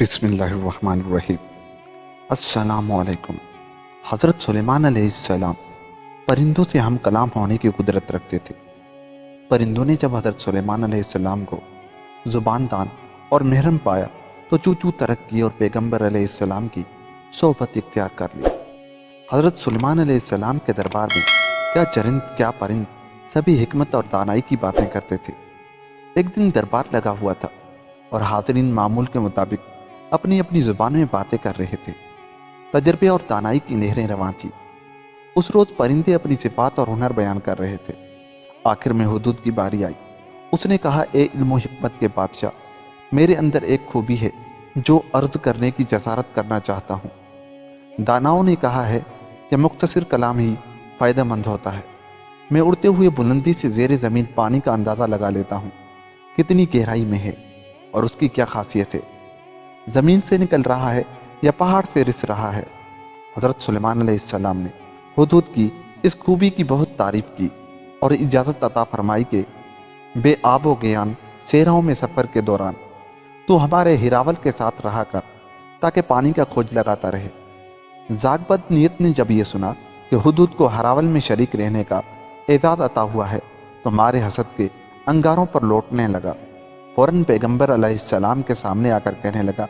बिस्मिल्लाहिर्रहमानिर्रहीम। अस्सलामुअलैकुम। हज़रत सुलेमान अलैहिस्सलाम परिंदों से हम कलाम होने की कुदरत रखते थे। परिंदों ने जब हज़रत सुलेमान अलैहिस्सलाम को ज़ुबान दान और महरम पाया तो चू चू तरक्की और पैगम्बर अलैहिस्सलाम की सोहबत इख्तियार कर ली। हज़रत सुलेमान अलैहिस्सलाम के दरबार में क्या चरिंद क्या परिंद सभी हिकमत और दानाई की बातें करते थे। एक दिन दरबार लगा हुआ था और हाज़रीन मामूल के मुताबिक अपनी अपनी जुबान में बातें कर रहे थे। तजर्बे और दानाई की नहरें रवां थी। उस रोज परिंदे अपनी सिफात और हुनर बयान कर रहे थे। आखिर में हुदूद की बारी आई। उसने कहा, ए इल्म और हिकमत के बादशाह, मेरे अंदर एक खूबी है जो अर्ज करने की जसारत करना चाहता हूँ। दानाओं ने कहा है कि मुख्तसर कलाम ही फ़ायदेमंद होता है। मैं उड़ते हुए बुलंदी से ज़ेरे ज़मीन पानी का अंदाज़ा लगा लेता हूँ, कितनी गहराई में है और उसकी क्या खासियत है, ज़मीन से निकल रहा है या पहाड़ से रिस रहा है। हज़रत सुलेमान अलैहिस्सलाम ने हुदूद की इस खूबी की बहुत तारीफ की और इजाज़त अता फरमाई के बेआबो ज्ञान सेहराओं में सफ़र के दौरान तू हमारे हिरावल के साथ रहा कर ताकि पानी का खोज लगाता रहे। जागबद नियत ने जब ये सुना कि हुदूद को हरावल में शरीक रहने का एजाज़ अता हुआ है तो मारे हसद के अंगारों पर लौटने लगा। फौरन पैगंबर अलैहिस्सलाम के सामने आकर कहने लगा,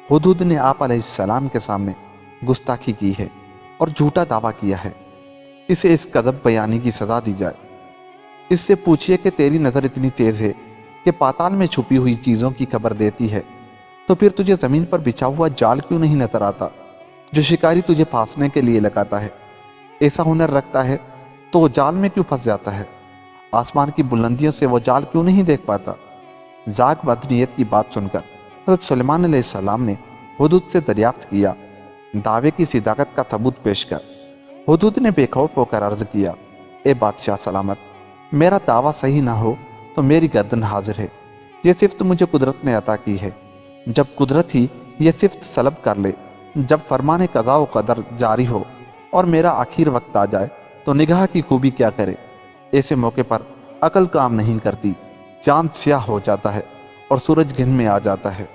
हुदूद ने आप अलैहिस्सलाम के सामने गुस्ताखी की है और झूठा दावा किया है। इसे इस कदब बयानी की सज़ा दी जाए। इससे पूछिए कि तेरी नज़र इतनी तेज़ है कि पाताल में छुपी हुई चीज़ों की खबर देती है, तो फिर तुझे ज़मीन पर बिछा हुआ जाल क्यों नहीं नजर आता जो शिकारी तुझे फांसने के लिए लगाता है। ऐसा हुनर रखता है तो वो जाल में क्यों फंस जाता है। आसमान की बुलंदियों से वो जाल क्यों नहीं देख पाता। जाग बदनीयत की बात सुनकर हज़रत सुलेमान अलैहिस्सलाम ने हुदूद से दरियाफ्त किया, दावे की सिदाकत का सबूत पेश कर। हुदूद ने बेखौफ होकर अर्ज किया, ए बादशाह सलामत, मेरा दावा सही ना हो तो मेरी गर्दन हाजिर है। ये सिफ्त मुझे कुदरत ने अता की है। जब कुदरत ही ये सिफ्त सलब कर ले, जब फरमाने कज़ा व कदर जारी हो और मेरा आखिर वक्त आ जाए तो निगाह की खूबी क्या करे। ऐसे मौके पर अकल काम नहीं करती, चांद स्याह हो जाता है और सूरज घिन में आ जाता है।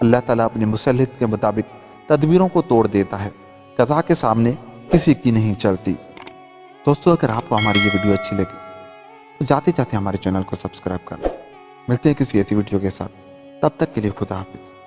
अल्लाह ताला अपने मुसल्लत के मुताबिक तदबीरों को तोड़ देता है, कज़ा के सामने किसी की नहीं चलती। दोस्तों, अगर आपको हमारी ये वीडियो अच्छी लगी तो जाते जाते हमारे चैनल को सब्सक्राइब कर लें। मिलते हैं किसी ऐसी वीडियो के साथ, तब तक के लिए खुदा हाफिज़।